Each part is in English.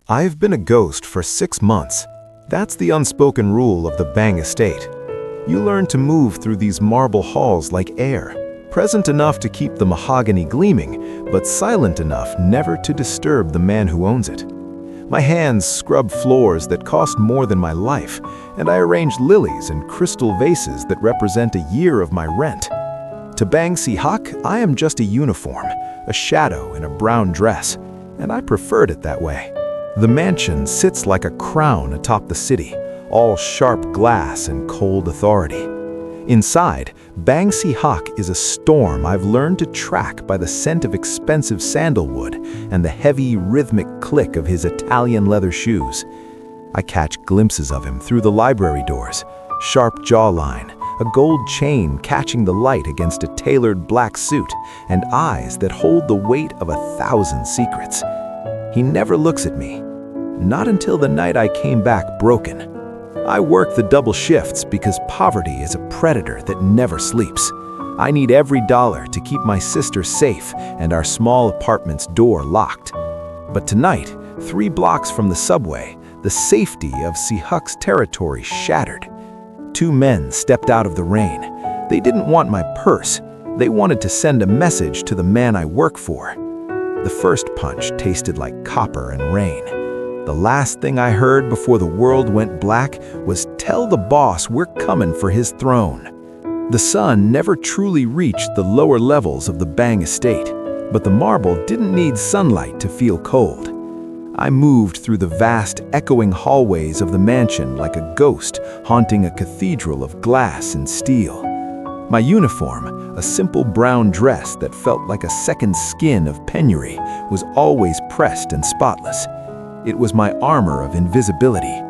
I've been a ghost for 6 months. That's the unspoken rule of the Bang estate. You learn to move through these marble halls like air, present enough to keep the mahogany gleaming, but silent enough never to disturb the man who owns it. My hands scrub floors that cost more than my life, and I arrange lilies and crystal vases that represent a year of my rent. To Bang Si-hak, I am just a uniform, a shadow in a brown dress, and I preferred it that way. The mansion sits like a crown atop the city, all sharp glass and cold authority. Inside, Bang Si-hak is a storm I've learned to track by the scent of expensive sandalwood and the heavy, rhythmic click of his Italian leather shoes. I catch glimpses of him through the library doors, sharp jawline, a gold chain catching the light against a tailored black suit, and eyes that hold the weight of 1,000 secrets. He never looks at me. Not until the night I came back broken. I work the double shifts because poverty is a predator that never sleeps. I need every dollar to keep my sister safe and our small apartment's door locked. But tonight, 3 blocks from the subway, the safety of Si-hak's territory shattered. 2 men stepped out of the rain. They didn't want my purse. They wanted to send a message to the man I work for. The first punch tasted like copper and rain. The last thing I heard before the world went black was, "Tell the boss we're coming for his throne." The sun never truly reached the lower levels of the Bang estate, but the marble didn't need sunlight to feel cold. I moved through the vast, echoing hallways of the mansion like a ghost haunting a cathedral of glass and steel. My uniform, a simple brown dress that felt like a second skin of penury, was always pressed and spotless. It was my armor of invisibility.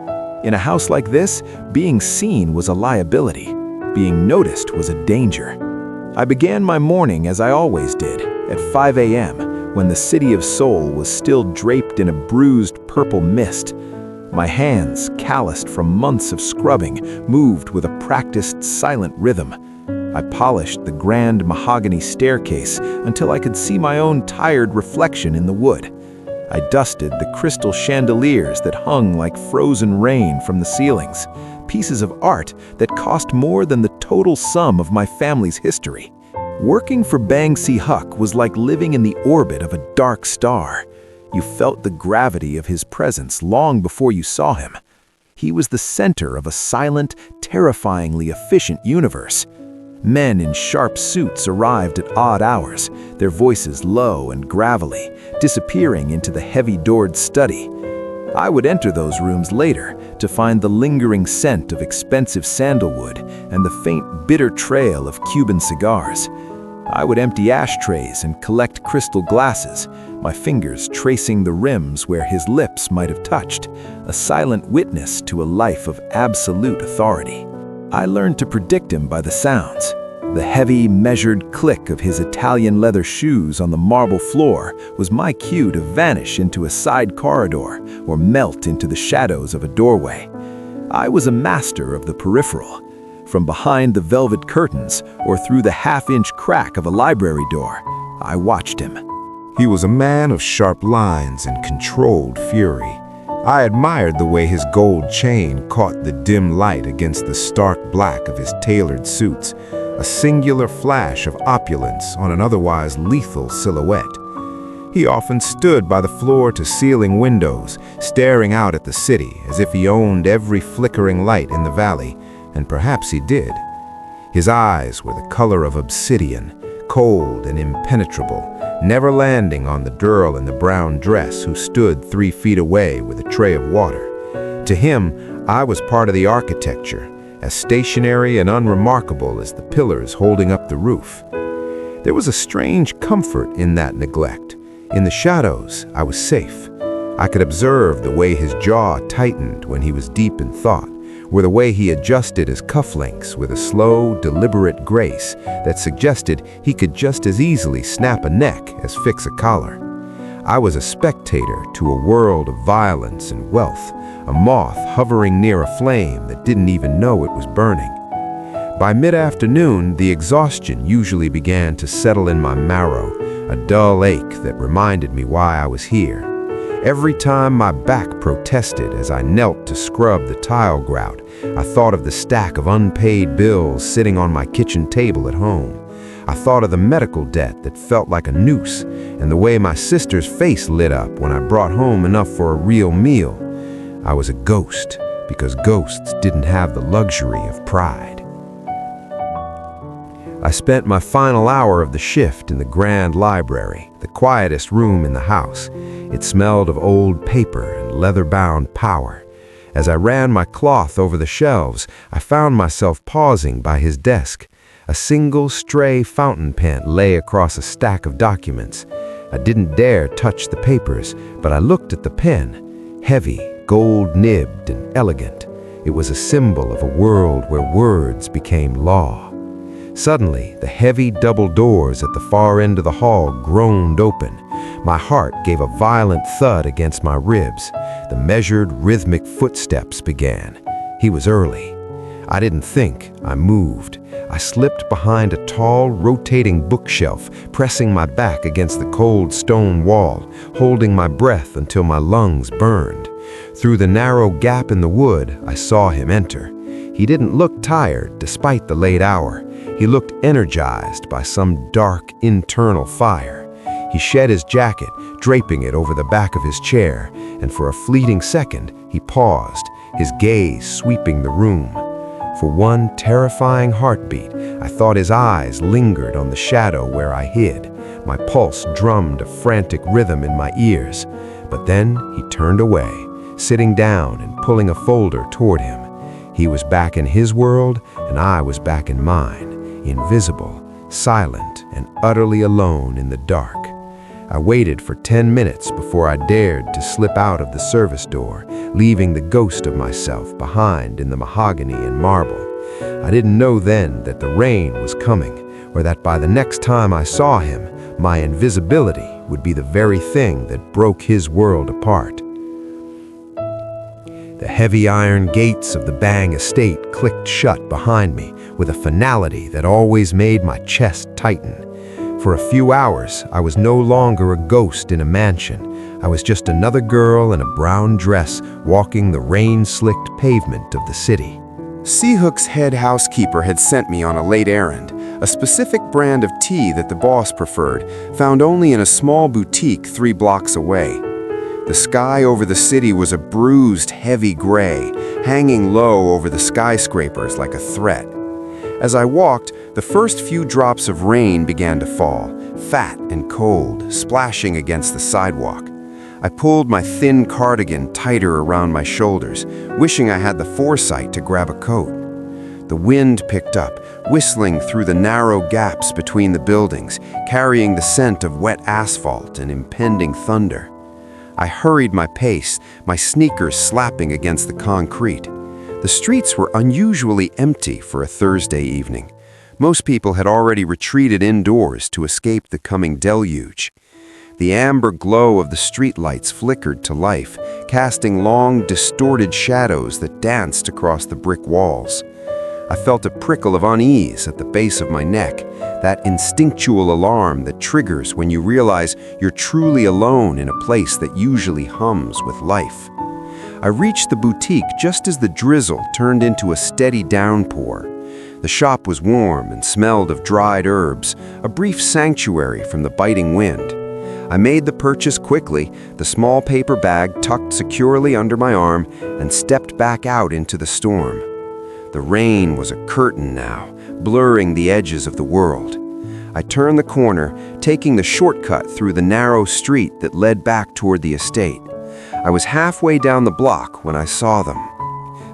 In a house like this, being seen was a liability. Being noticed was a danger. I began my morning as I always did, at 5 a.m., when the city of Seoul was still draped in a bruised purple mist. My hands, calloused from months of scrubbing, moved with a practiced, silent rhythm. I polished the grand mahogany staircase until I could see my own tired reflection in the wood. I dusted the crystal chandeliers that hung like frozen rain from the ceilings, pieces of art that cost more than the total sum of my family's history. Working for Bang Si-hak was like living in the orbit of a dark star. You felt the gravity of his presence long before you saw him. He was the center of a silent, terrifyingly efficient universe. Men in sharp suits arrived at odd hours, their voices low and gravelly, disappearing into the heavy-doored study. I would enter those rooms later to find the lingering scent of expensive sandalwood and the faint, bitter trail of Cuban cigars. I would empty ashtrays and collect crystal glasses, my fingers tracing the rims where his lips might have touched, a silent witness to a life of absolute authority. I learned to predict him by the sounds. The heavy, measured click of his Italian leather shoes on the marble floor was my cue to vanish into a side corridor or melt into the shadows of a doorway. I was a master of the peripheral. From behind the velvet curtains or through the half-inch crack of a library door, I watched him. He was a man of sharp lines and controlled fury. I admired the way his gold chain caught the dim light against the stark black of his tailored suits, a singular flash of opulence on an otherwise lethal silhouette. He often stood by the floor-to-ceiling windows, staring out at the city as if he owned every flickering light in the valley, and perhaps he did. His eyes were the color of obsidian, cold and impenetrable, never landing on the girl in the brown dress who stood 3 feet away with a tray of water. To him, I was part of the architecture, as stationary and unremarkable as the pillars holding up the roof. There was a strange comfort in that neglect. In the shadows, I was safe. I could observe the way his jaw tightened when he was deep in thought, or the way he adjusted his cufflinks with a slow, deliberate grace that suggested he could just as easily snap a neck as fix a collar. I was a spectator to a world of violence and wealth, a moth hovering near a flame that didn't even know it was burning. By mid-afternoon, the exhaustion usually began to settle in my marrow, a dull ache that reminded me why I was here. Every time my back protested as I knelt to scrub the tile grout, I thought of the stack of unpaid bills sitting on my kitchen table at home. I thought of the medical debt that felt like a noose, and the way my sister's face lit up when I brought home enough for a real meal. I was a ghost, because ghosts didn't have the luxury of pride. I spent my final hour of the shift in the grand library, the quietest room in the house. It smelled of old paper and leather-bound power. As I ran my cloth over the shelves, I found myself pausing by his desk. A single stray fountain pen lay across a stack of documents. I didn't dare touch the papers, but I looked at the pen, heavy, gold-nibbed and elegant. It was a symbol of a world where words became law. Suddenly, the heavy double doors at the far end of the hall groaned open. My heart gave a violent thud against my ribs. The measured, rhythmic footsteps began. He was early. I didn't think, I moved. I slipped behind a tall, rotating bookshelf, pressing my back against the cold stone wall, holding my breath until my lungs burned. Through the narrow gap in the wood, I saw him enter. He didn't look tired, despite the late hour. He looked energized by some dark, internal fire. He shed his jacket, draping it over the back of his chair, and for a fleeting second, he paused, his gaze sweeping the room. For one terrifying heartbeat, I thought his eyes lingered on the shadow where I hid. My pulse drummed a frantic rhythm in my ears. But then he turned away, sitting down and pulling a folder toward him. He was back in his world, and I was back in mine, invisible, silent, and utterly alone in the dark. I waited for 10 minutes before I dared to slip out of the service door, leaving the ghost of myself behind in the mahogany and marble. I didn't know then that the rain was coming, or that by the next time I saw him, my invisibility would be the very thing that broke his world apart. The heavy iron gates of the Bang estate clicked shut behind me with a finality that always made my chest tighten. For a few hours, I was no longer a ghost in a mansion. I was just another girl in a brown dress walking the rain-slicked pavement of the city. Seahook's head housekeeper had sent me on a late errand, a specific brand of tea that the boss preferred, found only in a small boutique 3 blocks away. The sky over the city was a bruised, heavy gray, hanging low over the skyscrapers like a threat. As I walked, the first few drops of rain began to fall, fat and cold, splashing against the sidewalk. I pulled my thin cardigan tighter around my shoulders, wishing I had the foresight to grab a coat. The wind picked up, whistling through the narrow gaps between the buildings, carrying the scent of wet asphalt and impending thunder. I hurried my pace, my sneakers slapping against the concrete. The streets were unusually empty for a Thursday evening. Most people had already retreated indoors to escape the coming deluge. The amber glow of the streetlights flickered to life, casting long, distorted shadows that danced across the brick walls. I felt a prickle of unease at the base of my neck, that instinctual alarm that triggers when you realize you're truly alone in a place that usually hums with life. I reached the boutique just as the drizzle turned into a steady downpour. The shop was warm and smelled of dried herbs, a brief sanctuary from the biting wind. I made the purchase quickly, the small paper bag tucked securely under my arm, and stepped back out into the storm. The rain was a curtain now, blurring the edges of the world. I turned the corner, taking the shortcut through the narrow street that led back toward the estate. I was halfway down the block when I saw them.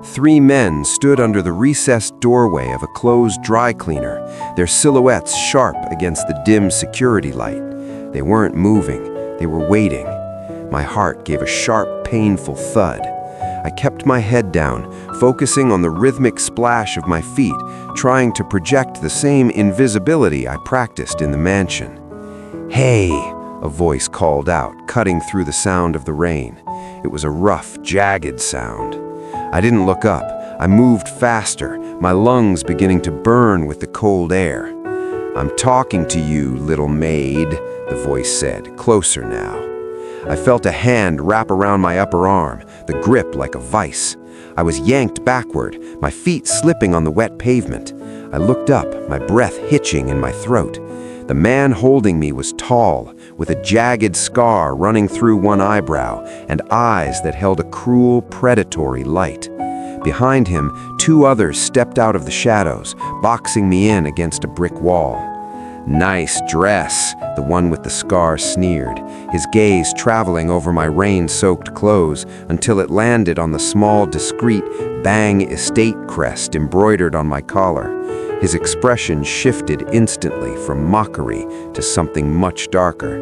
3 men stood under the recessed doorway of a closed dry cleaner, their silhouettes sharp against the dim security light. They weren't moving, they were waiting. My heart gave a sharp, painful thud. I kept my head down, focusing on the rhythmic splash of my feet, trying to project the same invisibility I practiced in the mansion. "Hey!" a voice called out, cutting through the sound of the rain. It was a rough, jagged sound. I didn't look up. I moved faster, my lungs beginning to burn with the cold air. "I'm talking to you, little maid," the voice said, closer now. I felt a hand wrap around my upper arm, the grip like a vice. I was yanked backward, my feet slipping on the wet pavement. I looked up, my breath hitching in my throat. The man holding me was tall, with a jagged scar running through one eyebrow and eyes that held a cruel, predatory light. Behind him, 2 others stepped out of the shadows, boxing me in against a brick wall. "Nice dress," the one with the scar sneered, his gaze traveling over my rain-soaked clothes until it landed on the small, discreet Bang Estate crest embroidered on my collar. His expression shifted instantly from mockery to something much darker.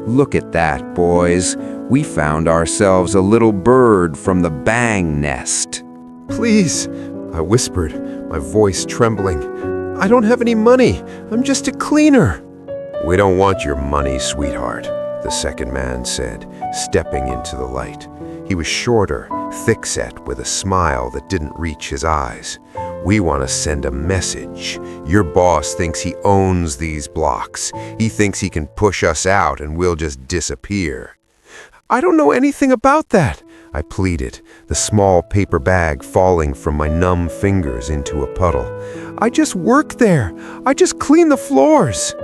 "Look at that, boys. We found ourselves a little bird from the Bang nest." Please, I whispered, my voice trembling. I don't have any money. I'm just a cleaner. "We don't want your money, sweetheart," the second man said, stepping into the light. He was shorter, thick-set, with a smile that didn't reach his eyes. "We want to send a message. Your boss thinks he owns these blocks. He thinks he can push us out and we'll just disappear." I don't know anything about that, I pleaded, the small paper bag falling from my numb fingers into a puddle. I just work there. I just clean the floors.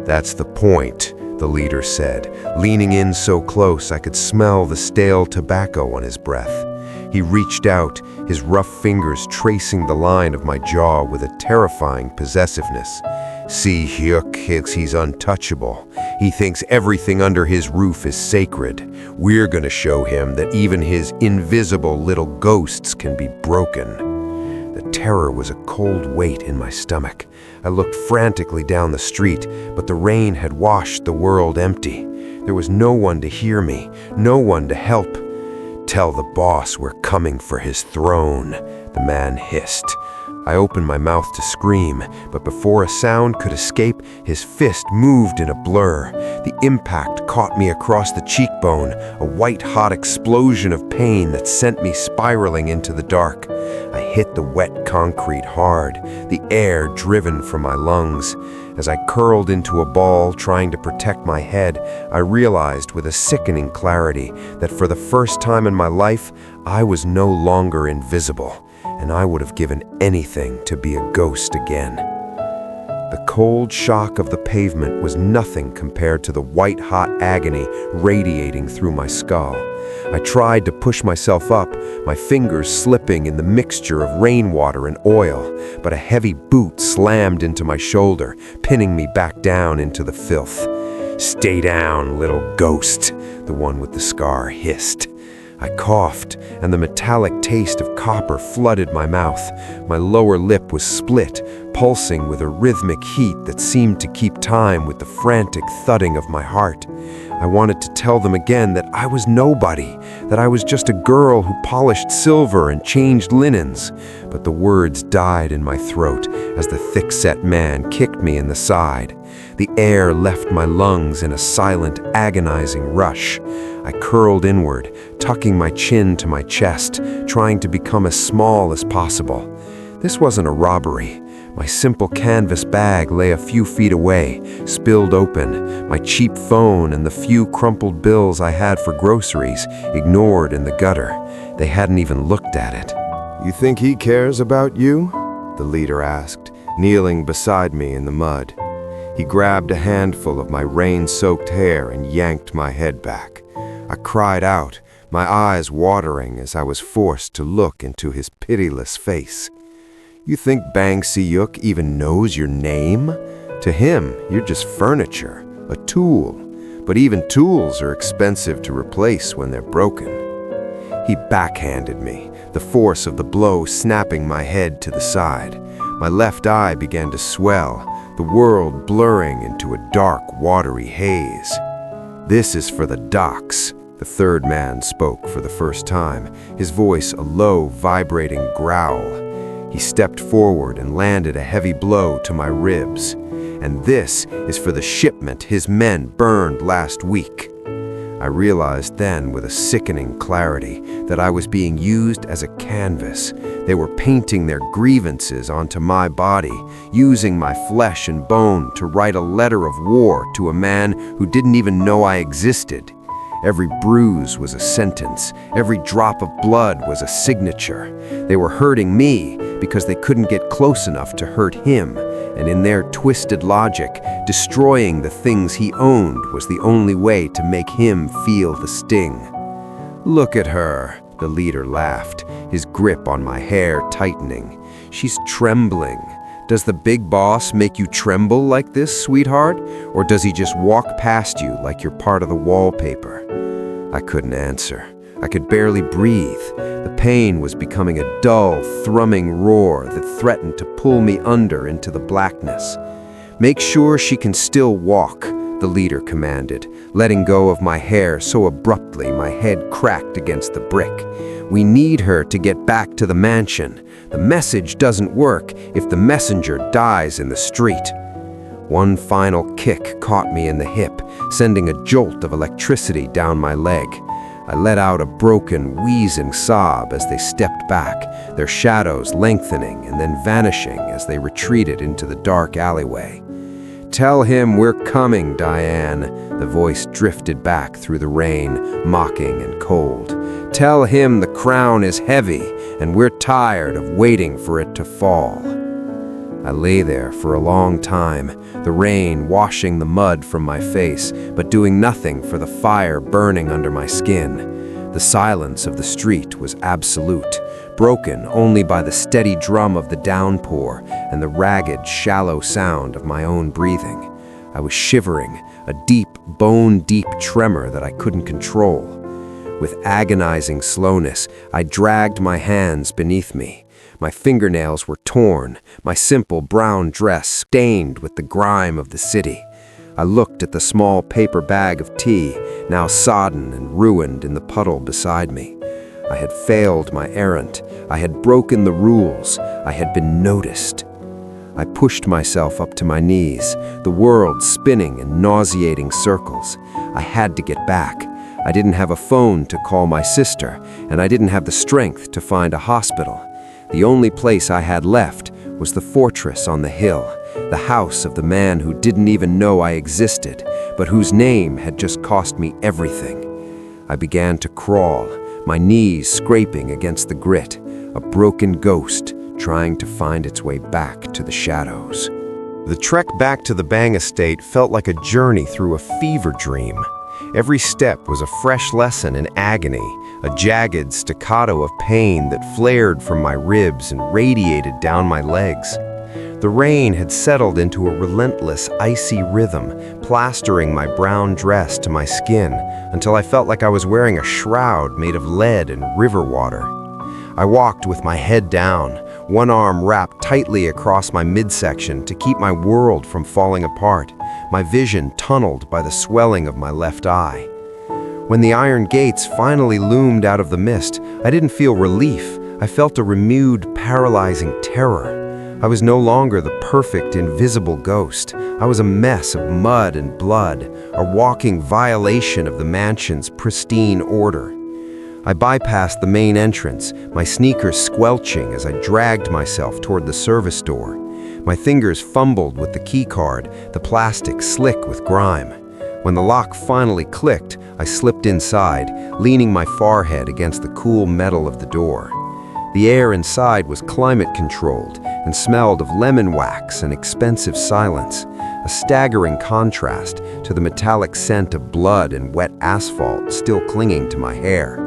"That's the point," the leader said, leaning in so close I could smell the stale tobacco on his breath. He reached out, his rough fingers tracing the line of my jaw with a terrifying possessiveness. "See, Hyuk thinks he's untouchable. He thinks everything under his roof is sacred. We're gonna show him that even his invisible little ghosts can be broken." The terror was a cold weight in my stomach. I looked frantically down the street, but the rain had washed the world empty. There was no one to hear me, no one to help. "Tell the boss we're coming for his throne," the man hissed. I opened my mouth to scream, but before a sound could escape, his fist moved in a blur. The impact caught me across the cheekbone, a white-hot explosion of pain that sent me spiraling into the dark. I hit the wet concrete hard, the air driven from my lungs. As I curled into a ball trying to protect my head, I realized with a sickening clarity that for the first time in my life, I was no longer invisible, and I would have given anything to be a ghost again. The cold shock of the pavement was nothing compared to the white-hot agony radiating through my skull. I tried to push myself up, my fingers slipping in the mixture of rainwater and oil, but a heavy boot slammed into my shoulder, pinning me back down into the filth. "Stay down, little ghost," the one with the scar hissed. I coughed, and the metallic taste of copper flooded my mouth. My lower lip was split, pulsing with a rhythmic heat that seemed to keep time with the frantic thudding of my heart. I wanted to tell them again that I was nobody, that I was just a girl who polished silver and changed linens, but the words died in my throat as the thick-set man kicked me in the side. The air left my lungs in a silent, agonizing rush. I curled inward, tucking my chin to my chest, trying to become as small as possible. This wasn't a robbery. My simple canvas bag lay a few feet away, spilled open, my cheap phone and the few crumpled bills I had for groceries ignored in the gutter. They hadn't even looked at it. "You think he cares about you?" the leader asked, kneeling beside me in the mud. He grabbed a handful of my rain-soaked hair and yanked my head back. I cried out, my eyes watering as I was forced to look into his pitiless face. "You think Bang Si-yuk even knows your name? To him, you're just furniture, a tool. But even tools are expensive to replace when they're broken." He backhanded me, the force of the blow snapping my head to the side. My left eye began to swell, the world blurring into a dark, watery haze. "This is for the docks," the third man spoke for the first time, his voice a low, vibrating growl. He stepped forward and landed a heavy blow to my ribs. "And this is for the shipment his men burned last week." I realized then with a sickening clarity that I was being used as a canvas. They were painting their grievances onto my body, using my flesh and bone to write a letter of war to a man who didn't even know I existed. Every bruise was a sentence. Every drop of blood was a signature. They were hurting me because they couldn't get close enough to hurt him, and in their twisted logic, destroying the things he owned was the only way to make him feel the sting. "Look at her," the leader laughed, his grip on my hair tightening. "She's trembling. Does the big boss make you tremble like this, sweetheart? Or does he just walk past you like you're part of the wallpaper?" I couldn't answer. I could barely breathe. The pain was becoming a dull, thrumming roar that threatened to pull me under into the blackness. "Make sure she can still walk," the leader commanded, letting go of my hair so abruptly my head cracked against the brick. "We need her to get back to the mansion. The message doesn't work if the messenger dies in the street." One final kick caught me in the hip, sending a jolt of electricity down my leg. I let out a broken, wheezing sob as they stepped back, their shadows lengthening and then vanishing as they retreated into the dark alleyway. "Tell him we're coming, Diane," the voice drifted back through the rain, mocking and cold. "Tell him the crown is heavy and we're tired of waiting for it to fall." I lay there for a long time, the rain washing the mud from my face, but doing nothing for the fire burning under my skin. The silence of the street was absolute, broken only by the steady drum of the downpour and the ragged, shallow sound of my own breathing. I was shivering, a deep, bone-deep tremor that I couldn't control. With agonizing slowness, I dragged my hands beneath me. My fingernails were torn, my simple brown dress stained with the grime of the city. I looked at the small paper bag of tea, now sodden and ruined in the puddle beside me. I had failed my errand. I had broken the rules. I had been noticed. I pushed myself up to my knees, the world spinning in nauseating circles. I had to get back. I didn't have a phone to call my sister, and I didn't have the strength to find a hospital. The only place I had left was the fortress on the hill, the house of the man who didn't even know I existed, but whose name had just cost me everything. I began to crawl, my knees scraping against the grit, a broken ghost trying to find its way back to the shadows. The trek back to the Bang estate felt like a journey through a fever dream. Every step was a fresh lesson in agony, a jagged staccato of pain that flared from my ribs and radiated down my legs. The rain had settled into a relentless, icy rhythm, plastering my brown dress to my skin until I felt like I was wearing a shroud made of lead and river water. I walked with my head down, one arm wrapped tightly across my midsection to keep my world from falling apart, my vision tunneled by the swelling of my left eye. When the iron gates finally loomed out of the mist, I didn't feel relief. I felt a renewed, paralyzing terror. I was no longer the perfect, invisible ghost. I was a mess of mud and blood, a walking violation of the mansion's pristine order. I bypassed the main entrance, my sneakers squelching as I dragged myself toward the service door. My fingers fumbled with the key card, the plastic slick with grime. When the lock finally clicked, I slipped inside, leaning my forehead against the cool metal of the door. The air inside was climate-controlled and smelled of lemon wax and expensive silence, a staggering contrast to the metallic scent of blood and wet asphalt still clinging to my hair.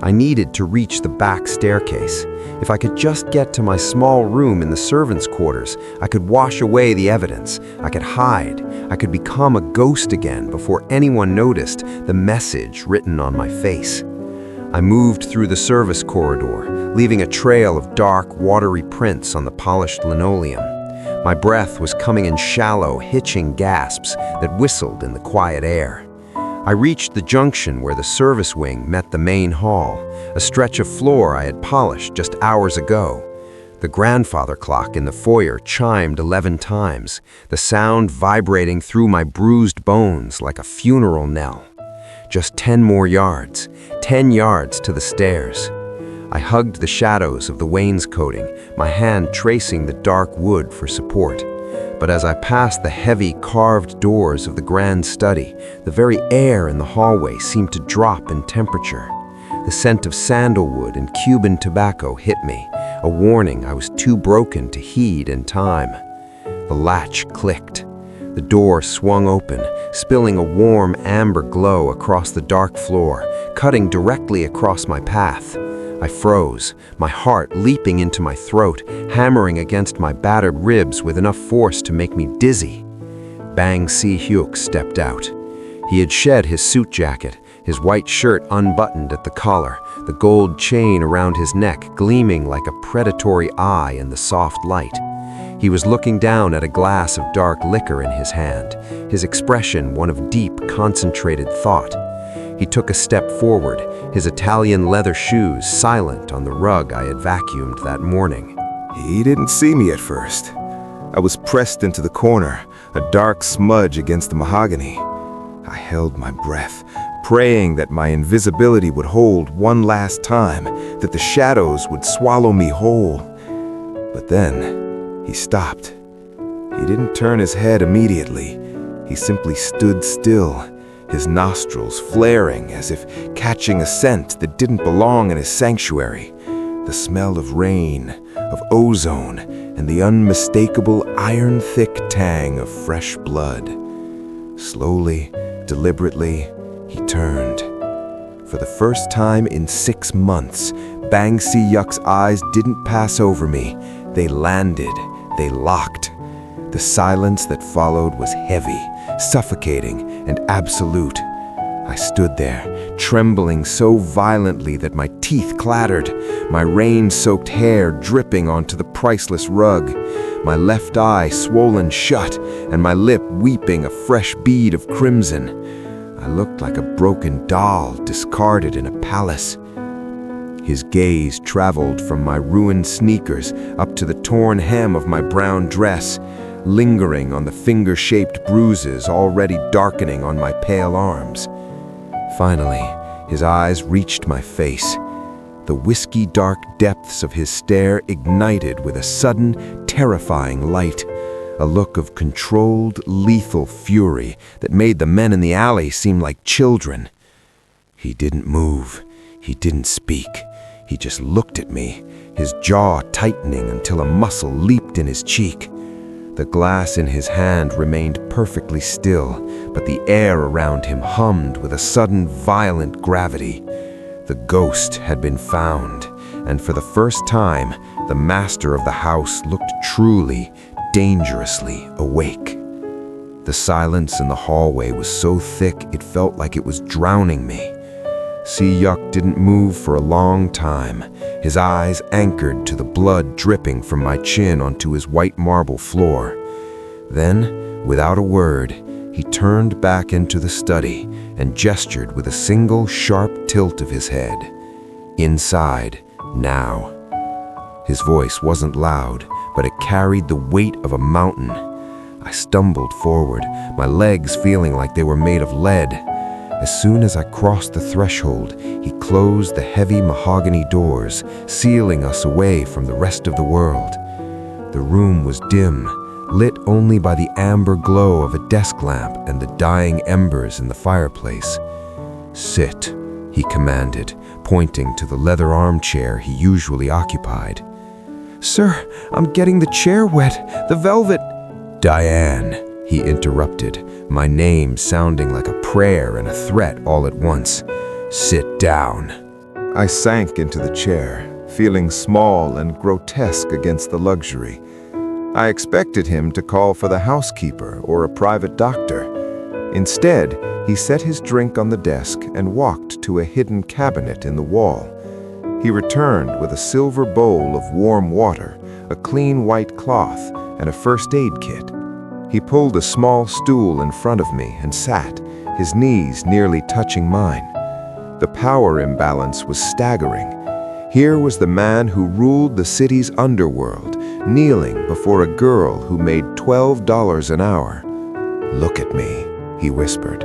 I needed to reach the back staircase. If I could just get to my small room in the servants' quarters, I could wash away the evidence. I could hide. I could become a ghost again before anyone noticed the message written on my face. I moved through the service corridor, leaving a trail of dark, watery prints on the polished linoleum. My breath was coming in shallow, hitching gasps that whistled in the quiet air. I reached the junction where the service wing met the main hall, a stretch of floor I had polished just hours ago. The grandfather clock in the foyer chimed 11 times, the sound vibrating through my bruised bones like a funeral knell. Just 10 more yards, 10 yards to the stairs. I hugged the shadows of the wainscoting, my hand tracing the dark wood for support. but as I passed the heavy carved doors of the grand study, the very air in the hallway seemed to drop in temperature. The scent of sandalwood and Cuban tobacco hit me, a warning I was too broken to heed in time. The latch clicked. The door swung open, spilling a warm amber glow across the dark floor, cutting directly across my path. I froze, my heart leaping into my throat, hammering against my battered ribs with enough force to make me dizzy. Bang Si-hyuk stepped out. He had shed his suit jacket, his white shirt unbuttoned at the collar, the gold chain around his neck gleaming like a predatory eye in the soft light. He was looking down at a glass of dark liquor in his hand, his expression one of deep, concentrated thought. He took a step forward, his Italian leather shoes silent on the rug I had vacuumed that morning. He didn't see me at first. I was pressed into the corner, a dark smudge against the mahogany. I held my breath, praying that my invisibility would hold one last time, that the shadows would swallow me whole. But then, he stopped. He didn't turn his head immediately. He simply stood still, his nostrils flaring as if catching a scent that didn't belong in his sanctuary. The smell of rain, of ozone, and the unmistakable iron-thick tang of fresh blood. Slowly, deliberately, he turned. For the first time in 6 months, Bang Si-hyuk's eyes didn't pass over me. They landed, they locked. The silence that followed was heavy, suffocating, and absolute. I stood there, trembling so violently that my teeth clattered, my rain-soaked hair dripping onto the priceless rug, my left eye swollen shut, and my lip weeping a fresh bead of crimson. I looked like a broken doll discarded in a palace. His gaze traveled from my ruined sneakers up to the torn hem of my brown dress, lingering on the finger-shaped bruises already darkening on my pale arms. Finally, his eyes reached my face. The whiskey-dark depths of his stare ignited with a sudden, terrifying light, a look of controlled, lethal fury that made the men in the alley seem like children. He didn't move. He didn't speak. He just looked at me, his jaw tightening until a muscle leaped in his cheek. The glass in his hand remained perfectly still, but the air around him hummed with a sudden violent gravity. The ghost had been found, and for the first time, the master of the house looked truly, dangerously awake. The silence in the hallway was so thick it felt like it was drowning me. Si-hyuk didn't move for a long time, his eyes anchored to the blood dripping from my chin onto his white marble floor. Then, without a word, he turned back into the study and gestured with a single sharp tilt of his head. Inside, now. His voice wasn't loud, but it carried the weight of a mountain. I stumbled forward, my legs feeling like they were made of lead. As soon as I crossed the threshold, he closed the heavy mahogany doors, sealing us away from the rest of the world. The room was dim, lit only by the amber glow of a desk lamp and the dying embers in the fireplace. "Sit," he commanded, pointing to the leather armchair he usually occupied. "Sir, I'm getting the chair wet, the velvet—" "Diane," he interrupted, my name sounding like a prayer and a threat all at once. "Sit down." I sank into the chair, feeling small and grotesque against the luxury. I expected him to call for the housekeeper or a private doctor. Instead, he set his drink on the desk and walked to a hidden cabinet in the wall. He returned with a silver bowl of warm water, a clean white cloth, and a first aid kit. He pulled a small stool in front of me and sat, his knees nearly touching mine. The power imbalance was staggering. Here was the man who ruled the city's underworld, kneeling before a girl who made $12 an hour. "Look at me," he whispered.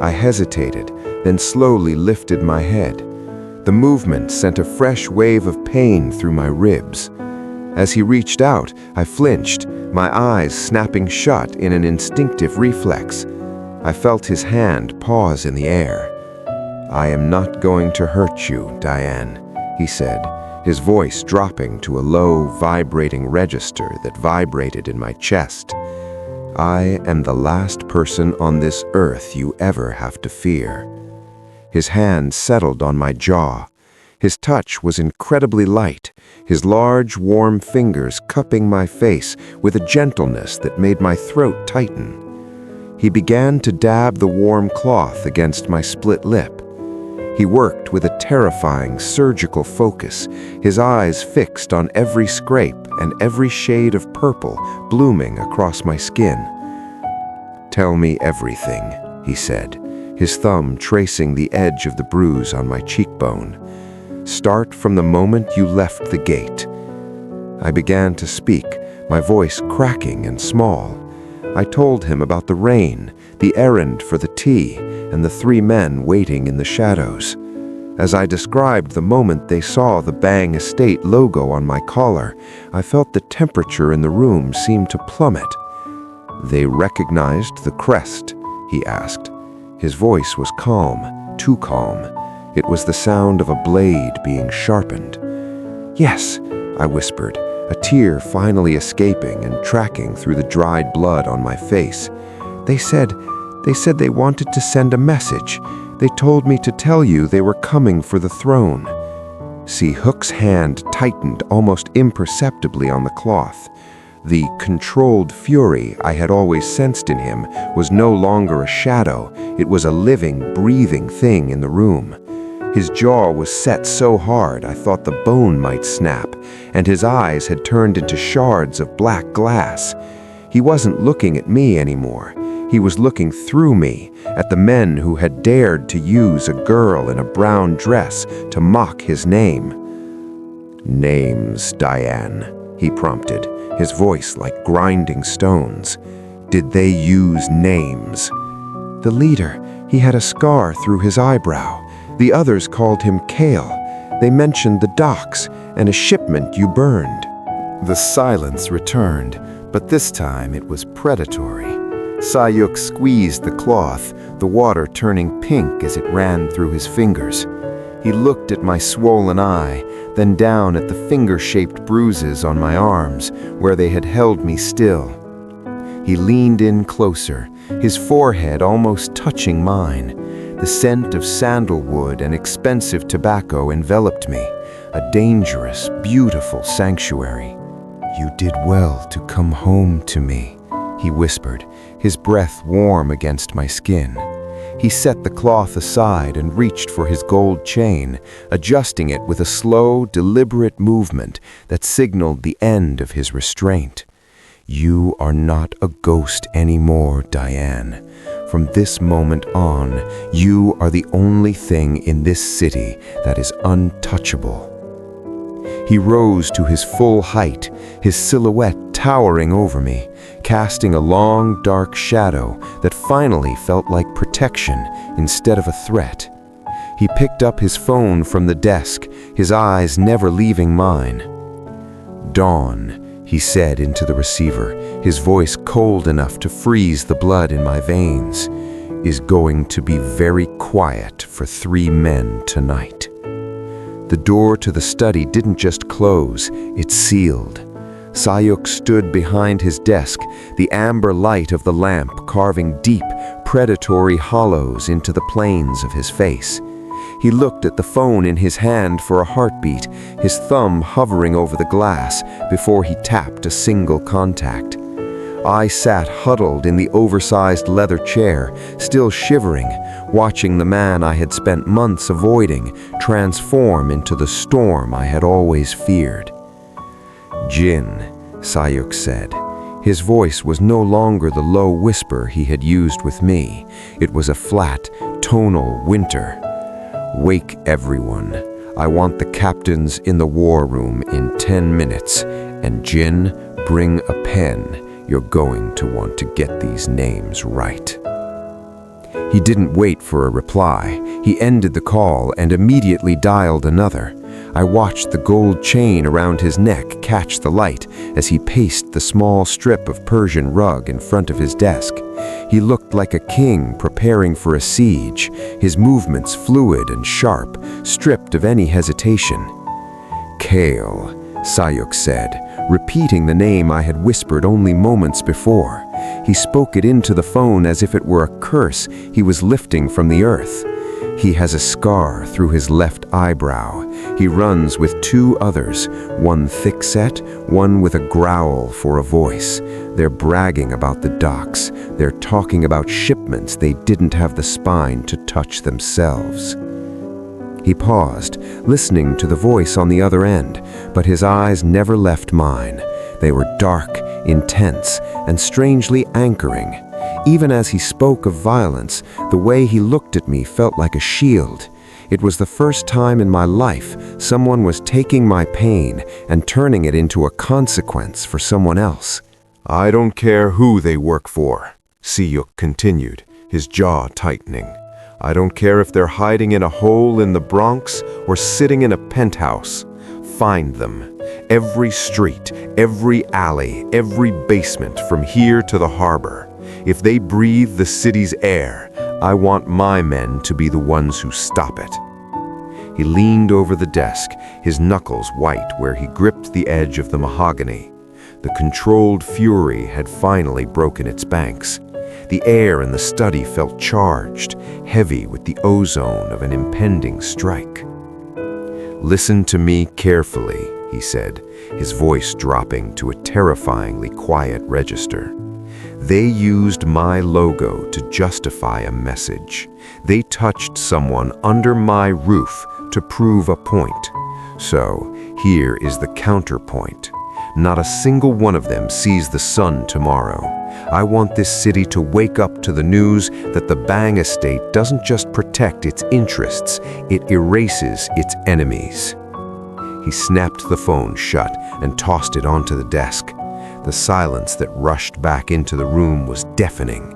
I hesitated, then slowly lifted my head. The movement sent a fresh wave of pain through my ribs. As he reached out, I flinched, my eyes snapping shut in an instinctive reflex. I felt his hand pause in the air. "I am not going to hurt you, Diane," he said, his voice dropping to a low, vibrating register that vibrated in my chest. "I am the last person on this earth you ever have to fear." His hand settled on my jaw. His touch was incredibly light, his large, warm fingers cupping my face with a gentleness that made my throat tighten. He began to dab the warm cloth against my split lip. He worked with a terrifying, surgical focus, his eyes fixed on every scrape and every shade of purple blooming across my skin. "Tell me everything," he said, his thumb tracing the edge of the bruise on my cheekbone. "Start from the moment you left the gate." I began to speak, my voice cracking and small. I told him about the rain, the errand for the tea, and the 3 men waiting in the shadows. As I described the moment they saw the Bang Estate logo on my collar, I felt the temperature in the room seem to plummet. "They recognized the crest?" he asked. His voice was calm, too calm. It was the sound of a blade being sharpened. "Yes," I whispered, a tear finally escaping and tracking through the dried blood on my face. They said they wanted to send a message. They told me to tell you they were coming for the throne." See, Hook's hand tightened almost imperceptibly on the cloth. The controlled fury I had always sensed in him was no longer a shadow. It was a living, breathing thing in the room. His jaw was set so hard I thought the bone might snap, and his eyes had turned into shards of black glass. He wasn't looking at me anymore. He was looking through me, at the men who had dared to use a girl in a brown dress to mock his name. "Names, Diane," he prompted, his voice like grinding stones. "Did they use names?" "The leader, he had a scar through his eyebrow. The others called him Kale. They mentioned the docks and a shipment you burned." The silence returned, but this time it was predatory. Sayuk squeezed the cloth, the water turning pink as it ran through his fingers. He looked at my swollen eye, then down at the finger-shaped bruises on my arms, where they had held me still. He leaned in closer, his forehead almost touching mine. The scent of sandalwood and expensive tobacco enveloped me, a dangerous, beautiful sanctuary. "You did well to come home to me," he whispered, his breath warm against my skin. He set the cloth aside and reached for his gold chain, adjusting it with a slow, deliberate movement that signaled the end of his restraint. "You are not a ghost anymore, Diane. From this moment on, you are the only thing in this city that is untouchable." He rose to his full height, his silhouette towering over me, casting a long, dark shadow that finally felt like protection instead of a threat. He picked up his phone from the desk, his eyes never leaving mine. "Dawn," he said into the receiver, his voice cold enough to freeze the blood in my veins, "is going to be very quiet for 3 men tonight." The door to the study didn't just close, it sealed. Sayuk stood behind his desk, the amber light of the lamp carving deep, predatory hollows into the planes of his face. He looked at the phone in his hand for a heartbeat, his thumb hovering over the glass before he tapped a single contact. I sat huddled in the oversized leather chair, still shivering, watching the man I had spent months avoiding transform into the storm I had always feared. "Jin," Sayuk said. His voice was no longer the low whisper he had used with me. It was a flat, tonal winter. "Wake everyone. I want the captains in the war room in 10 minutes. And Jin, bring a pen. You're going to want to get these names right." He didn't wait for a reply. He ended the call and immediately dialed another. I watched the gold chain around his neck catch the light as he paced the small strip of Persian rug in front of his desk. He looked like a king preparing for a siege, his movements fluid and sharp, stripped of any hesitation. "Kale," Sayuk said, repeating the name I had whispered only moments before. He spoke it into the phone as if it were a curse he was lifting from the earth. "He has a scar through his left eyebrow. He runs with 2 others, one thick-set, one with a growl for a voice. They're bragging about the docks. They're talking about shipments they didn't have the spine to touch themselves." He paused, listening to the voice on the other end, but his eyes never left mine. They were dark, intense, and strangely anchoring. Even as he spoke of violence, the way he looked at me felt like a shield. It was the first time in my life someone was taking my pain and turning it into a consequence for someone else. "I don't care who they work for," Sayuk continued, his jaw tightening. "I don't care if they're hiding in a hole in the Bronx or sitting in a penthouse. Find them. Every street, every alley, every basement from here to the harbor. If they breathe the city's air, I want my men to be the ones who stop it." He leaned over the desk, his knuckles white where he gripped the edge of the mahogany. The controlled fury had finally broken its banks. The air in the study felt charged, heavy with the ozone of an impending strike. "Listen to me carefully," he said, his voice dropping to a terrifyingly quiet register. "They used my logo to justify a message. They touched someone under my roof to prove a point. So, here is the counterpoint. Not a single one of them sees the sun tomorrow. I want this city to wake up to the news that the Bang estate doesn't just protect its interests, it erases its enemies." He snapped the phone shut and tossed it onto the desk. The silence that rushed back into the room was deafening.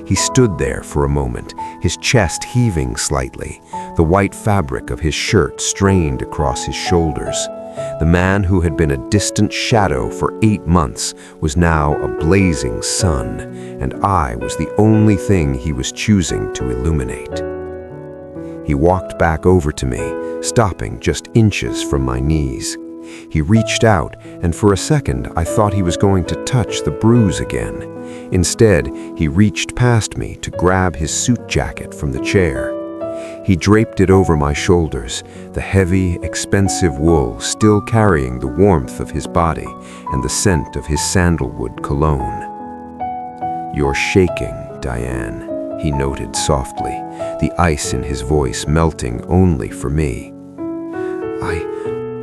He stood there for a moment, his chest heaving slightly, the white fabric of his shirt strained across his shoulders. The man who had been a distant shadow for 8 months was now a blazing sun, and I was the only thing he was choosing to illuminate. He walked back over to me, stopping just inches from my knees. He reached out, and for a second I thought he was going to touch the bruise again. Instead, he reached past me to grab his suit jacket from the chair. He draped it over my shoulders, the heavy, expensive wool still carrying the warmth of his body and the scent of his sandalwood cologne. "You're shaking, Diane," he noted softly, the ice in his voice melting only for me.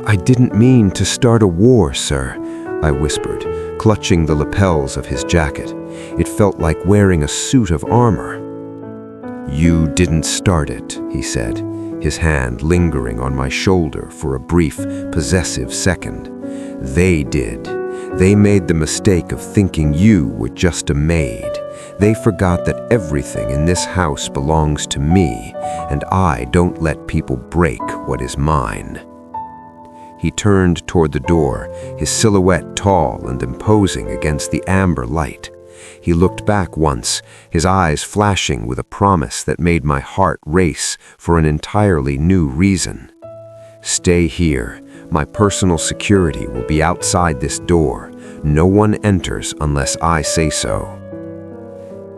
I didn't mean to start a war, sir," I whispered, clutching the lapels of his jacket. It felt like wearing a suit of armor. "You didn't start it," he said, his hand lingering on my shoulder for a brief, possessive second. "They did. They made the mistake of thinking you were just a maid. They forgot that everything in this house belongs to me, and I don't let people break what is mine." He turned toward the door, his silhouette tall and imposing against the amber light. He looked back once, his eyes flashing with a promise that made my heart race for an entirely new reason. "Stay here. My personal security will be outside this door. No one enters unless I say so."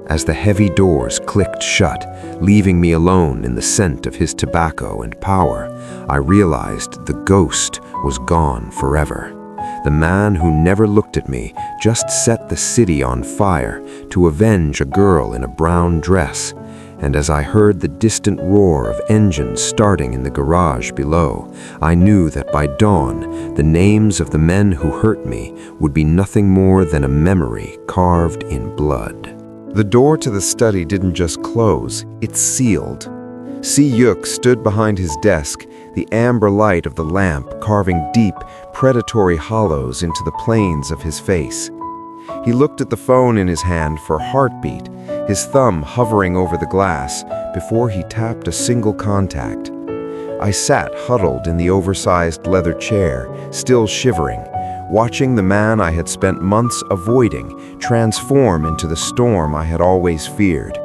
As the heavy doors clicked shut, leaving me alone in the scent of his tobacco and power, I realized the ghost was gone forever. The man who never looked at me just set the city on fire to avenge a girl in a brown dress, and as I heard the distant roar of engines starting in the garage below, I knew that by dawn, the names of the men who hurt me would be nothing more than a memory carved in blood. The door to the study didn't just close, it sealed. Sayuk stood behind his desk, the amber light of the lamp carving deep, predatory hollows into the planes of his face. He looked at the phone in his hand for heartbeat, his thumb hovering over the glass, before he tapped a single contact. I sat huddled in the oversized leather chair, still shivering, watching the man I had spent months avoiding transform into the storm I had always feared.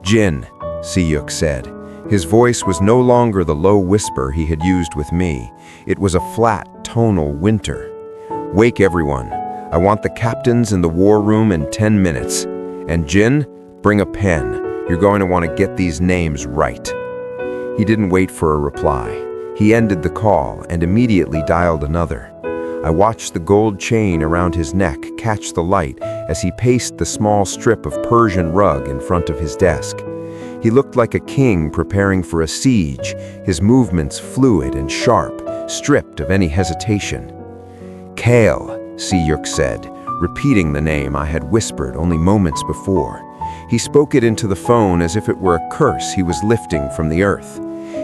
"Jin," Siyuk said. His voice was no longer the low whisper he had used with me. It was a flat, tonal winter. "Wake everyone. I want the captains in the war room in 10 minutes. And Jin, bring a pen. You're going to want to get these names right." He didn't wait for a reply. He ended the call and immediately dialed another. I watched the gold chain around his neck catch the light as he paced the small strip of Persian rug in front of his desk. He looked like a king preparing for a siege, his movements fluid and sharp, stripped of any hesitation. "Kale," Siyuk said, repeating the name I had whispered only moments before. He spoke it into the phone as if it were a curse he was lifting from the earth.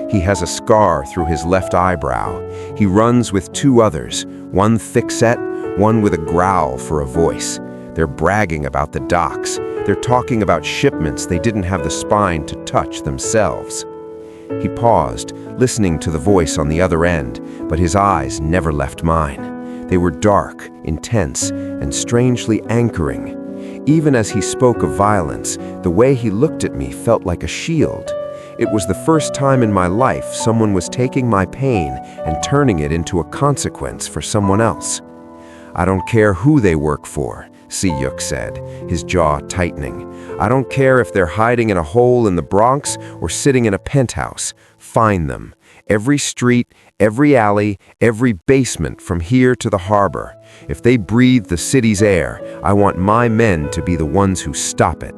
"He has a scar through his left eyebrow. He runs with 2 others, one thick-set, one with a growl for a voice. They're bragging about the docks. They're talking about shipments they didn't have the spine to touch themselves." He paused, listening to the voice on the other end, but his eyes never left mine. They were dark, intense, and strangely anchoring. Even as he spoke of violence, the way he looked at me felt like a shield. It was the first time in my life someone was taking my pain and turning it into a consequence for someone else. "I don't care who they work for," Siyuk said, his jaw tightening. "I don't care if they're hiding in a hole in the Bronx or sitting in a penthouse. Find them. Every street, every alley, every basement from here to the harbor. If they breathe the city's air, I want my men to be the ones who stop it."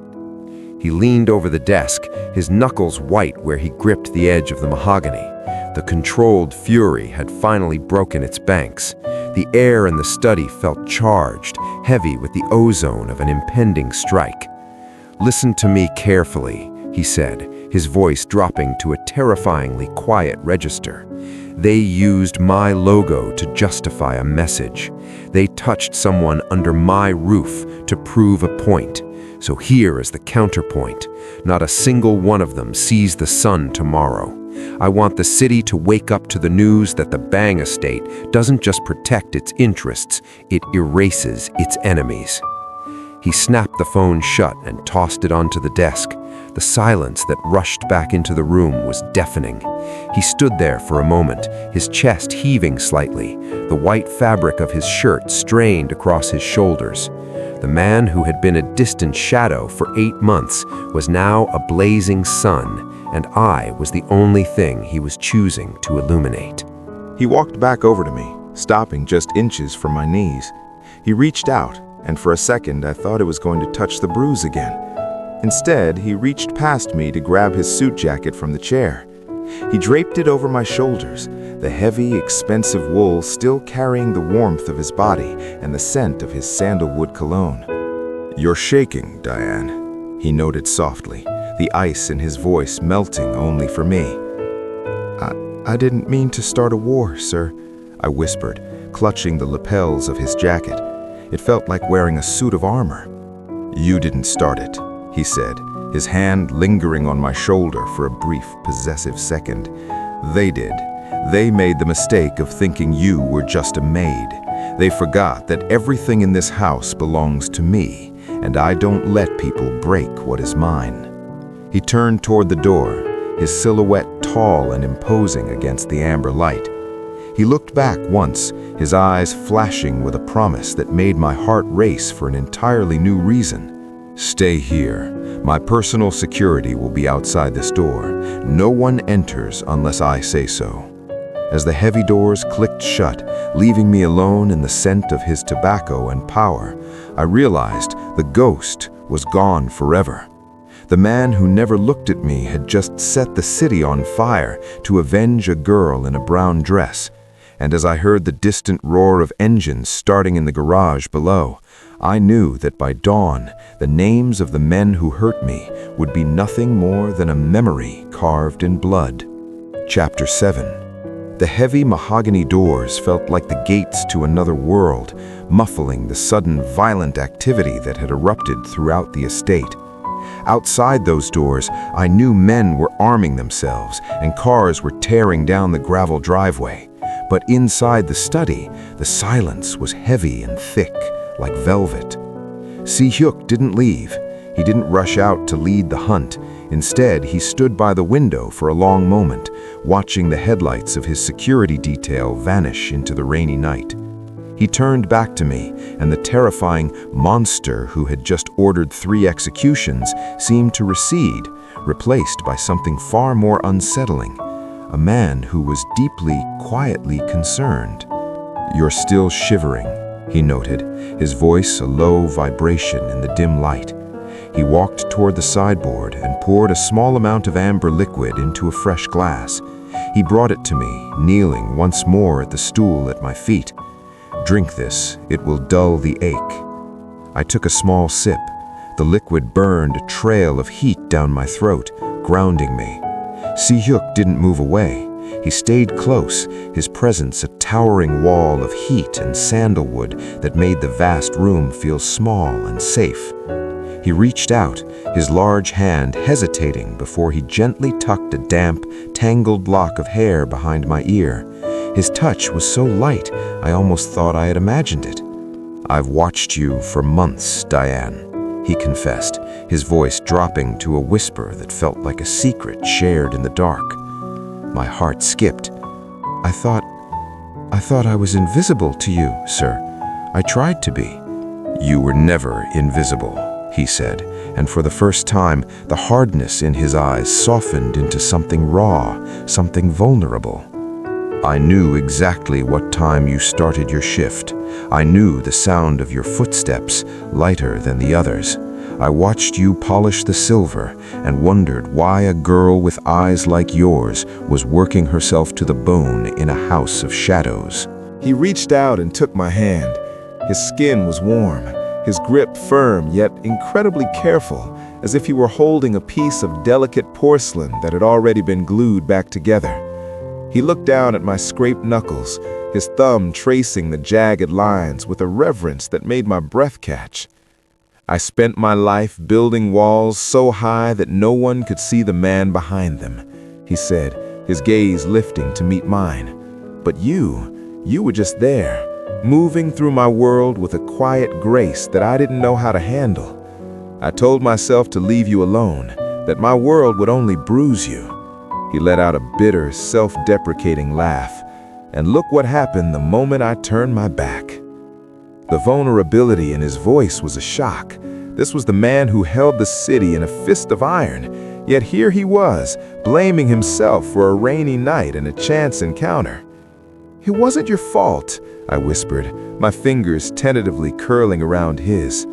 He leaned over the desk, his knuckles white where he gripped the edge of the mahogany. The controlled fury had finally broken its banks. The air in the study felt charged, heavy with the ozone of an impending strike. "Listen to me carefully," he said, his voice dropping to a terrifyingly quiet register. "They used my logo to justify a message. They touched someone under my roof to prove a point. So here is the counterpoint. Not a single one of them sees the sun tomorrow. I want the city to wake up to the news that the Bang estate doesn't just protect its interests, it erases its enemies." He snapped the phone shut and tossed it onto the desk. The silence that rushed back into the room was deafening. He stood there for a moment, his chest heaving slightly, the white fabric of his shirt strained across his shoulders. The man who had been a distant shadow for 8 months was now a blazing sun, and I was the only thing he was choosing to illuminate. He walked back over to me, stopping just inches from my knees. He reached out, and for a second I thought it was going to touch the bruise again. Instead, he reached past me to grab his suit jacket from the chair. He draped it over my shoulders, the heavy, expensive wool still carrying the warmth of his body and the scent of his sandalwood cologne. "You're shaking, Diane," he noted softly, the ice in his voice melting only for me. I didn't mean to start a war, sir," I whispered, clutching the lapels of his jacket. It felt like wearing a suit of armor. "You didn't start it," he said, his hand lingering on my shoulder for a brief, possessive second. "They did. They made the mistake of thinking you were just a maid. They forgot that everything in this house belongs to me, and I don't let people break what is mine." He turned toward the door, his silhouette tall and imposing against the amber light. He looked back once, his eyes flashing with a promise that made my heart race for an entirely new reason. "Stay here. My personal security will be outside this door. No one enters unless I say so." As the heavy doors clicked shut, leaving me alone in the scent of his tobacco and power, I realized the ghost was gone forever. The man who never looked at me had just set the city on fire to avenge a girl in a brown dress. And as I heard the distant roar of engines starting in the garage below, I knew that by dawn, the names of the men who hurt me would be nothing more than a memory carved in blood. Chapter 7. The heavy mahogany doors felt like the gates to another world, muffling the sudden violent activity that had erupted throughout the estate. Outside those doors, I knew men were arming themselves and cars were tearing down the gravel driveway. But inside the study, the silence was heavy and thick, like velvet. Si-hyuk didn't leave. He didn't rush out to lead the hunt. Instead, he stood by the window for a long moment, watching the headlights of his security detail vanish into the rainy night. He turned back to me, and the terrifying monster who had just ordered 3 executions seemed to recede, replaced by something far more unsettling, a man who was deeply, quietly concerned. "You're still shivering," he noted, his voice a low vibration in the dim light. He walked toward the sideboard and poured a small amount of amber liquid into a fresh glass. He brought it to me, kneeling once more at the stool at my feet. "Drink this, it will dull the ache." I took a small sip. The liquid burned a trail of heat down my throat, grounding me. Si-hyuk didn't move away. He stayed close, his presence a towering wall of heat and sandalwood that made the vast room feel small and safe. He reached out, his large hand hesitating before he gently tucked a damp, tangled lock of hair behind my ear. His touch was so light, I almost thought I had imagined it. "I've watched you for months, Diane," he confessed, his voice dropping to a whisper that felt like a secret shared in the dark. My heart skipped. I thought I was invisible to you, sir. I tried to be." "You were never invisible," he said, and for the first time, the hardness in his eyes softened into something raw, something vulnerable. "I knew exactly what time you started your shift. I knew the sound of your footsteps, lighter than the others. I watched you polish the silver and wondered why a girl with eyes like yours was working herself to the bone in a house of shadows." He reached out and took my hand. His skin was warm, his grip firm yet incredibly careful, as if he were holding a piece of delicate porcelain that had already been glued back together. He looked down at my scraped knuckles, his thumb tracing the jagged lines with a reverence that made my breath catch. "I spent my life building walls so high that no one could see the man behind them," he said, his gaze lifting to meet mine. "But you were just there, moving through my world with a quiet grace that I didn't know how to handle. I told myself to leave you alone, that my world would only bruise you." He let out a bitter, self-deprecating laugh. "And look what happened the moment I turned my back." The vulnerability in his voice was a shock. This was the man who held the city in a fist of iron, yet here he was, blaming himself for a rainy night and a chance encounter. "It wasn't your fault," I whispered, my fingers tentatively curling around his.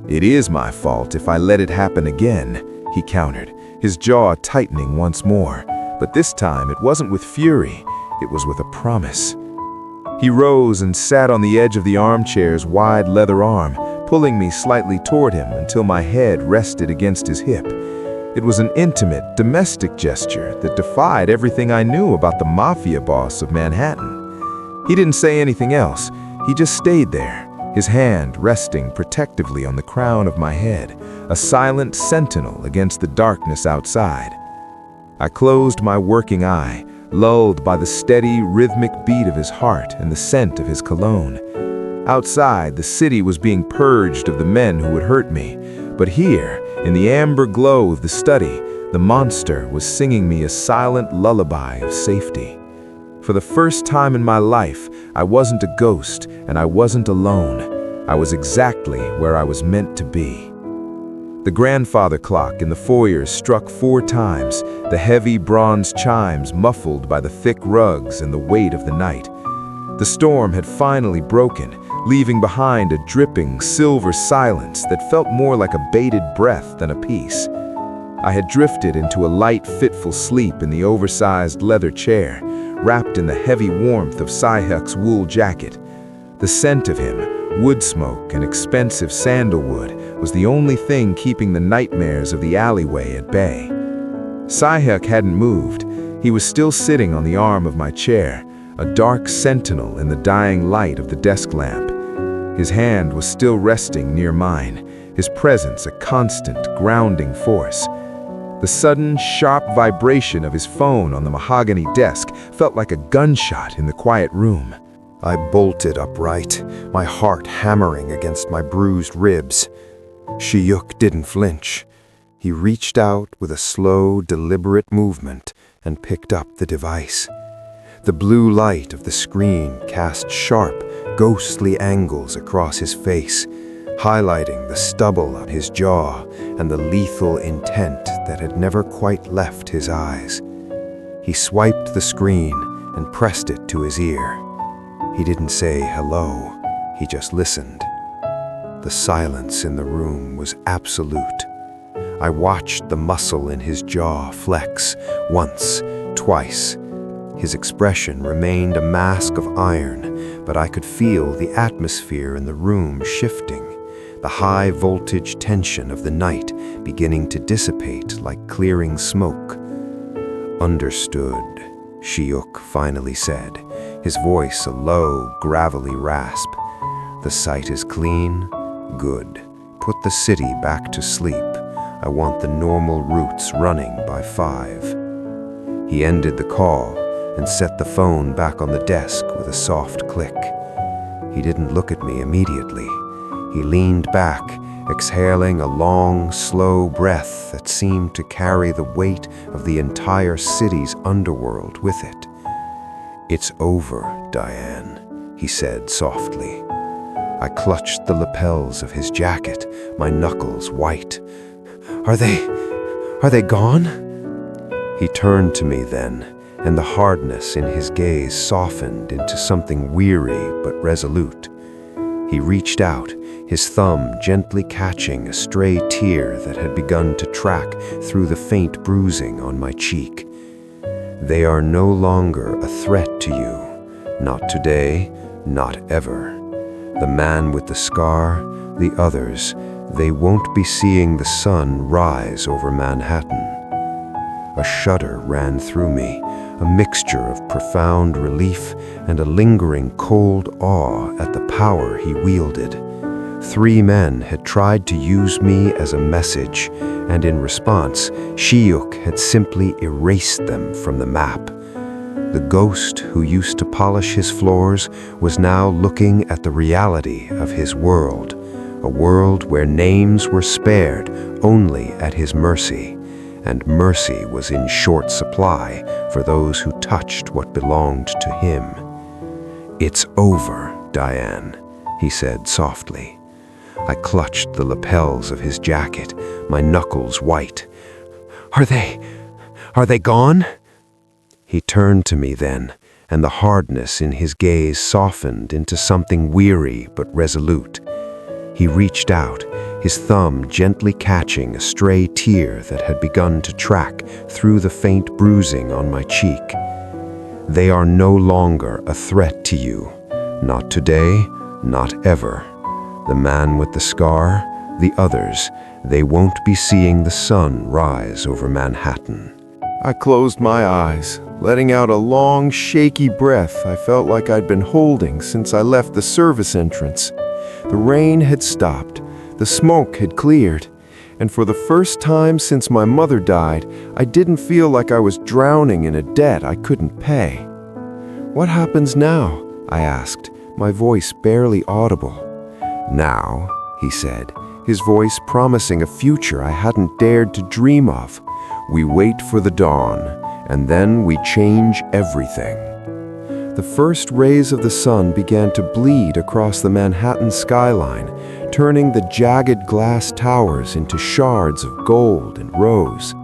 "It is my fault if I let it happen again," he countered, his jaw tightening once more. But this time it wasn't with fury, it was with a promise. He rose and sat on the edge of the armchair's wide leather arm, pulling me slightly toward him until my head rested against his hip. It was an intimate, domestic gesture that defied everything I knew about the mafia boss of Manhattan. He didn't say anything else, he just stayed there, his hand resting protectively on the crown of my head, a silent sentinel against the darkness outside. I closed my working eye, lulled by the steady, rhythmic beat of his heart and the scent of his cologne. Outside, the city was being purged of the men who had hurt me, but here, in the amber glow of the study, the monster was singing me a silent lullaby of safety. For the first time in my life, I wasn't a ghost and I wasn't alone. I was exactly where I was meant to be. The grandfather clock in the foyer struck 4 times, the heavy bronze chimes muffled by the thick rugs and the weight of the night. The storm had finally broken, leaving behind a dripping silver silence that felt more like a bated breath than a peace. I had drifted into a light, fitful sleep in the oversized leather chair, wrapped in the heavy warmth of Si-hyuk's wool jacket. The scent of him, wood smoke and expensive sandalwood, was the only thing keeping the nightmares of the alleyway at bay. Si-hyuk hadn't moved. He was still sitting on the arm of my chair, a dark sentinel in the dying light of the desk lamp. His hand was still resting near mine, his presence a constant, grounding force. The sudden, sharp vibration of his phone on the mahogany desk felt like a gunshot in the quiet room. I bolted upright, my heart hammering against my bruised ribs. Shiyuk didn't flinch. He reached out with a slow, deliberate movement and picked up the device. The blue light of the screen cast sharp, ghostly angles across his face, highlighting the stubble on his jaw and the lethal intent that had never quite left his eyes. He swiped the screen and pressed it to his ear. He didn't say hello, he just listened. The silence in the room was absolute. I watched the muscle in his jaw flex once, twice. His expression remained a mask of iron, but I could feel the atmosphere in the room shifting, the high-voltage tension of the night beginning to dissipate like clearing smoke. "Understood," Shiyuk finally said, his voice a low, gravelly rasp. "The site is clean? Good. Put the city back to sleep. I want the normal routes running by 5. He ended the call and set the phone back on the desk with a soft click. He didn't look at me immediately. He leaned back, exhaling a long, slow breath that seemed to carry the weight of the entire city's underworld with it. "It's over, Diane," he said softly. I clutched the lapels of his jacket, my knuckles white. Are they gone?" He turned to me then, and the hardness in his gaze softened into something weary but resolute. He reached out, his thumb gently catching a stray tear that had begun to track through the faint bruising on my cheek. "They are no longer a threat to you. Not today, not ever. The man with the scar, the others, they won't be seeing the sun rise over Manhattan." A shudder ran through me, a mixture of profound relief and a lingering cold awe at the power he wielded. 3 men had tried to use me as a message, and in response, Shiyuk had simply erased them from the map. The ghost who used to polish his floors was now looking at the reality of his world, a world where names were spared only at his mercy, and mercy was in short supply for those who touched what belonged to him. "It's over, Diane," he said softly. I clutched the lapels of his jacket, my knuckles white. Are they gone?" He turned to me then, and the hardness in his gaze softened into something weary but resolute. He reached out, his thumb gently catching a stray tear that had begun to track through the faint bruising on my cheek. "They are no longer a threat to you. Not today, not ever. The man with the scar, the others, they won't be seeing the sun rise over Manhattan." I closed my eyes, letting out a long, shaky breath I felt like I'd been holding since I left the service entrance. The rain had stopped, the smoke had cleared, and for the first time since my mother died, I didn't feel like I was drowning in a debt I couldn't pay. "What happens now?" I asked, my voice barely audible. "Now," he said, his voice promising a future I hadn't dared to dream of, "we wait for the dawn, and then we change everything." The first rays of the sun began to bleed across the Manhattan skyline, turning the jagged glass towers into shards of gold and rose.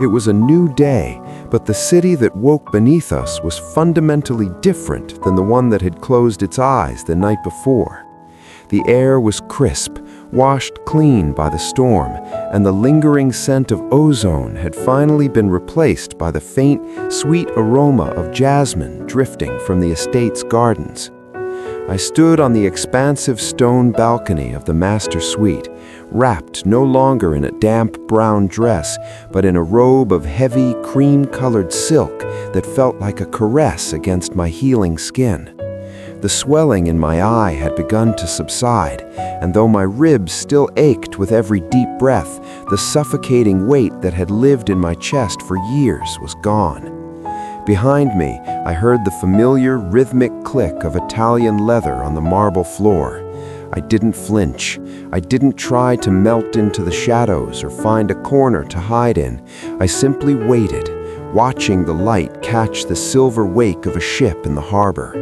It was a new day, but the city that woke beneath us was fundamentally different than the one that had closed its eyes the night before. The air was crisp, washed clean by the storm, and the lingering scent of ozone had finally been replaced by the faint, sweet aroma of jasmine drifting from the estate's gardens. I stood on the expansive stone balcony of the master suite, wrapped no longer in a damp brown dress, but in a robe of heavy, cream-colored silk that felt like a caress against my healing skin. The swelling in my eye had begun to subside, and though my ribs still ached with every deep breath, the suffocating weight that had lived in my chest for years was gone. Behind me, I heard the familiar rhythmic click of Italian leather on the marble floor. I didn't flinch. I didn't try to melt into the shadows or find a corner to hide in. I simply waited, watching the light catch the silver wake of a ship in the harbor.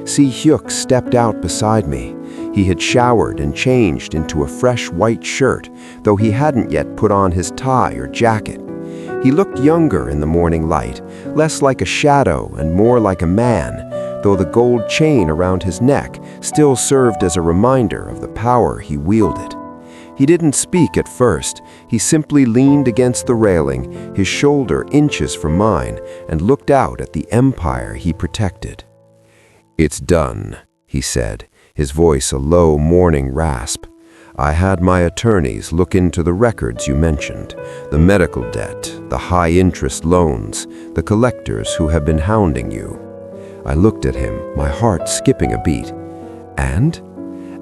Si-hyuk stepped out beside me. He had showered and changed into a fresh white shirt, though he hadn't yet put on his tie or jacket. He looked younger in the morning light, less like a shadow and more like a man, though the gold chain around his neck still served as a reminder of the power he wielded. He didn't speak at first. He simply leaned against the railing, his shoulder inches from mine, and looked out at the empire he protected. "It's done," he said, his voice a low mourning rasp. "I had my attorneys look into the records you mentioned, the medical debt, the high-interest loans, the collectors who have been hounding you." I looked at him, my heart skipping a beat.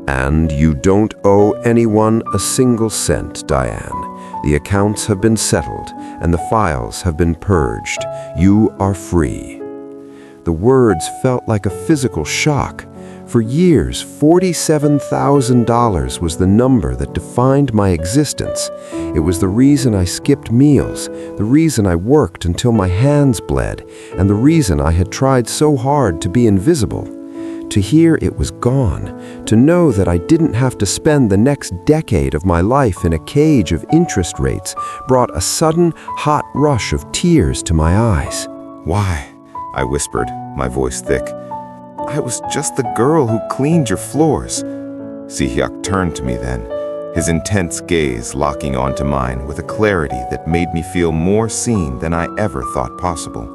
And you don't owe anyone a single cent, Diane. The accounts have been settled, and the files have been purged. You are free." The words felt like a physical shock. For years, $47,000 was the number that defined my existence. It was the reason I skipped meals, the reason I worked until my hands bled, and the reason I had tried so hard to be invisible. To hear it was gone, to know that I didn't have to spend the next decade of my life in a cage of interest rates, brought a sudden, hot rush of tears to my eyes. "Why?" I whispered, my voice thick. "I was just the girl who cleaned your floors." Si-hyuk turned to me then, his intense gaze locking onto mine with a clarity that made me feel more seen than I ever thought possible.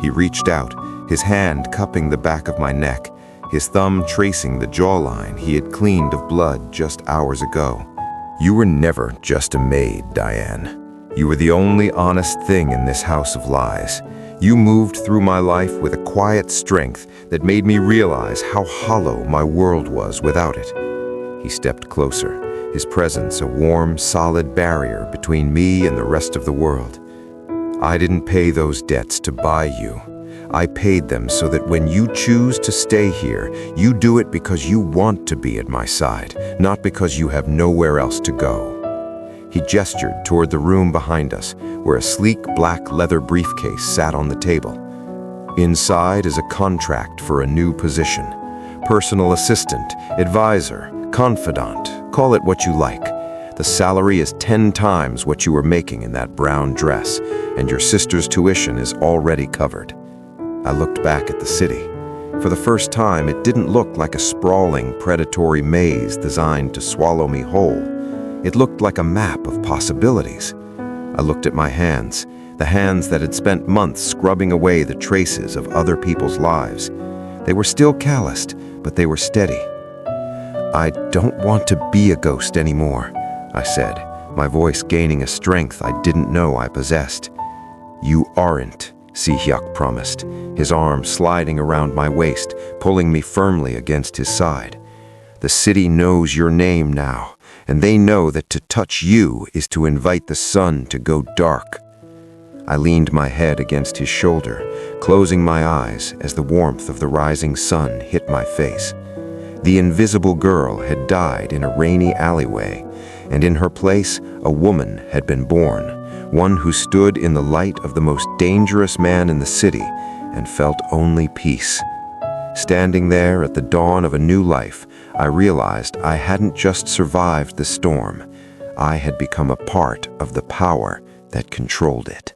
He reached out, his hand cupping the back of my neck, his thumb tracing the jawline he had cleaned of blood just hours ago. "You were never just a maid, Diane. You were the only honest thing in this house of lies. You moved through my life with a quiet strength that made me realize how hollow my world was without it." He stepped closer, his presence a warm, solid barrier between me and the rest of the world. "I didn't pay those debts to buy you. I paid them so that when you choose to stay here, you do it because you want to be at my side, not because you have nowhere else to go." He gestured toward the room behind us, where a sleek black leather briefcase sat on the table. "Inside is a contract for a new position. Personal assistant, advisor, confidant, call it what you like. The salary is 10 times what you were making in that brown dress, and your sister's tuition is already covered." I looked back at the city. For the first time, it didn't look like a sprawling, predatory maze designed to swallow me whole. It looked like a map of possibilities. I looked at my hands, the hands that had spent months scrubbing away the traces of other people's lives. They were still calloused, but they were steady. "I don't want to be a ghost anymore," I said, my voice gaining a strength I didn't know I possessed. "You aren't," Si-hyuk promised, his arm sliding around my waist, pulling me firmly against his side. "The city knows your name now, and they know that to touch you is to invite the sun to go dark." I leaned my head against his shoulder, closing my eyes as the warmth of the rising sun hit my face. The invisible girl had died in a rainy alleyway, and in her place a woman had been born, one who stood in the light of the most dangerous man in the city and felt only peace. Standing there at the dawn of a new life, I realized I hadn't just survived the storm. I had become a part of the power that controlled it.